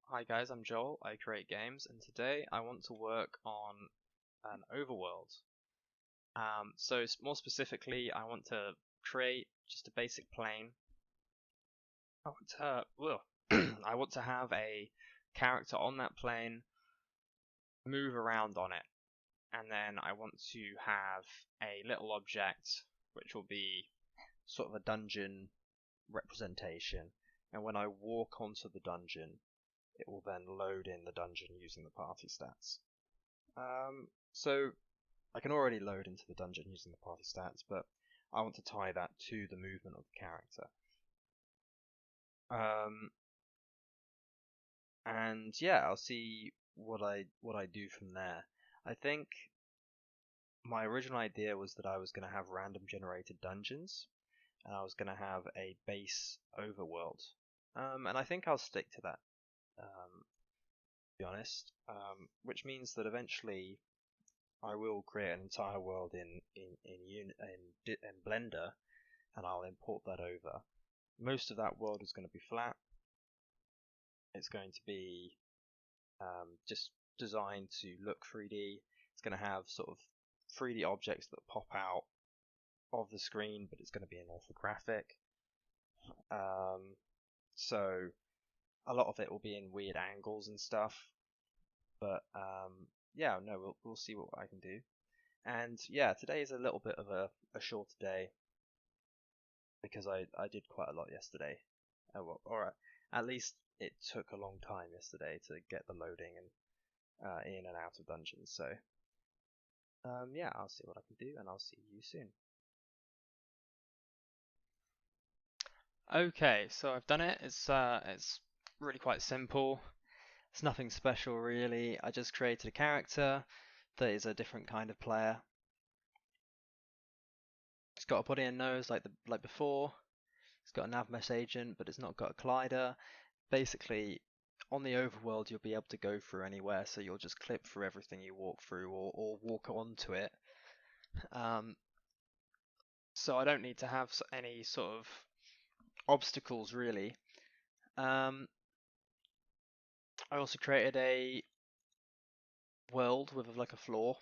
Hi guys, I'm Joel. I create games, and today I want to work on an overworld. More specifically, I want to create just a basic plane. I want I want to have a character on that plane, move around on it, and then I want to have a little object which will be sort of a dungeon representation. And when I walk onto the dungeon, it will then load in the dungeon using the party stats. So I can already load into the dungeon using the party stats, but I want to tie that to the movement of the character. Um, and yeah, I'll see what I do from there. I think my original idea was that I was going to have random generated dungeons, and I was going to have a base overworld. And I think I'll stick to that, to be honest. Which means that eventually I will create an entire world in Blender, and I'll import that over. Most of that world is going to be flat. It's going to be just designed to look 3D. It's going to have sort of 3D objects that pop out of the screen, but it's going to be an orthographic. So a lot of it will be in weird angles and stuff. But yeah, no, we'll see what I can do. And yeah, today is a little bit of a shorter day because I did quite a lot yesterday. Well, or at least it took a long time yesterday to get the loading and in and out of dungeons. So yeah, I'll see what I can do, and I'll see you soon. Okay, so I've done it. It's really quite simple. It's nothing special really. I just created a character that is a different kind of player. It's got a body and nose like before. It's got a navmesh agent, but it's not got a collider. Basically, on the overworld, you'll be able to go through anywhere, so you'll just clip through everything you walk through, or walk onto it. Um, so I don't need to have any sort of obstacles really. Um, I also created a world with like a floor,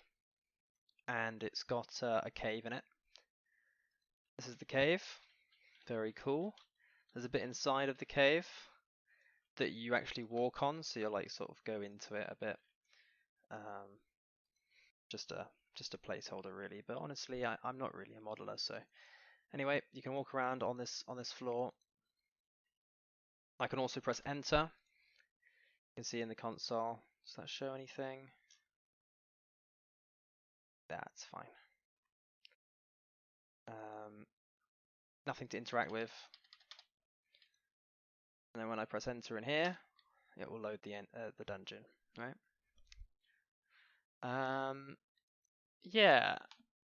and it's got a cave in it. This is the cave. Very cool. There's a bit inside of the cave that you actually walk on, so you'll like sort of go into it a bit. Um, just a just a placeholder really, but honestly, I'm not really a modeler, so anyway, you can walk around on this floor. I can also press enter. You can see in the console. Does that show anything? That's fine. Nothing to interact with. And then when I press enter in here, it will load the dungeon, right? Yeah,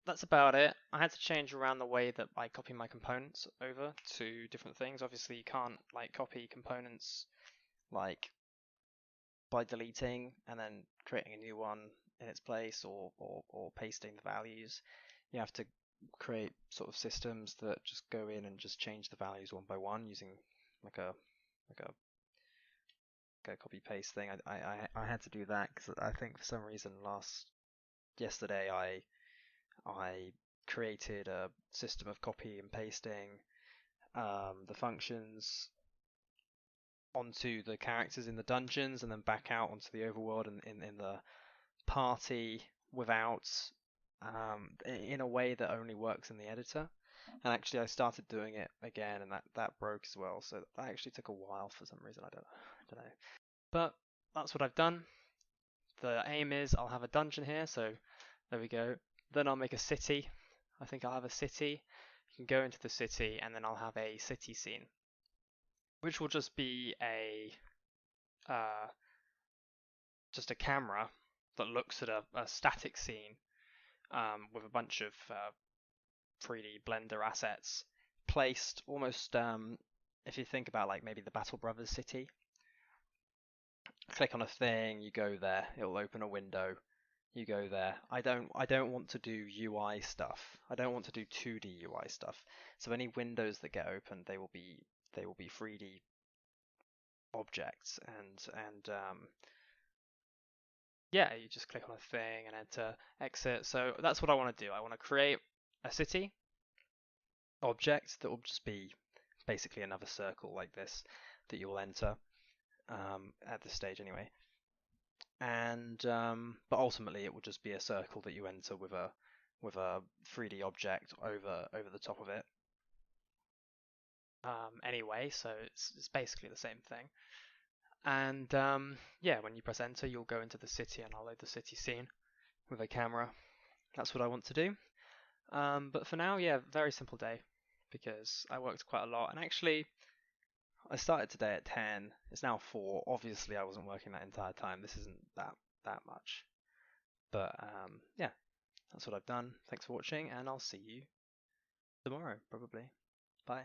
that's about it. I had to change around the way that I copy my components over to different things. Obviously, you can't like copy components like by deleting and then creating a new one in its place, or pasting the values. You have to create sort of systems that just go in and just change the values one by one using like a like a, like a copy paste thing. I had to do that because I think for some reason yesterday I created a system of copy and pasting the functions onto the characters in the dungeons and then back out onto the overworld and in the party without in a way that only works in the editor. And actually, I started doing it again, and that broke as well. So that actually took a while for some reason. I don't know. But that's what I've done. The aim is I'll have a dungeon here. So there we go. Then I'll make a city. I think I'll have a city. You can go into the city, and then I'll have a city scene, which will just be uh, just a camera that looks at a static scene with a bunch of 3D Blender assets placed almost. If you think about like maybe the Battle Brothers city, click on a thing, you go there, it'll open a window, you go there. I don't want to do UI stuff. I don't want to do 2D UI stuff. So any windows that get opened, they will be 3D objects, and yeah, you just click on a thing and enter exit. So that's what I want to do. I want to create a city object that will just be basically another circle like this that you will enter at this stage anyway. And but ultimately it will just be a circle that you enter with a 3D object over the top of it. Anyway, so it's basically the same thing. And yeah, when you press enter, you'll go into the city, and I'll load the city scene with a camera. That's what I want to do. But for now, yeah, very simple day because I worked quite a lot, and actually I started today at 10. It's now 4. Obviously, I wasn't working that entire time. This isn't that much. But yeah, that's what I've done. Thanks for watching, and I'll see you tomorrow, probably. Bye.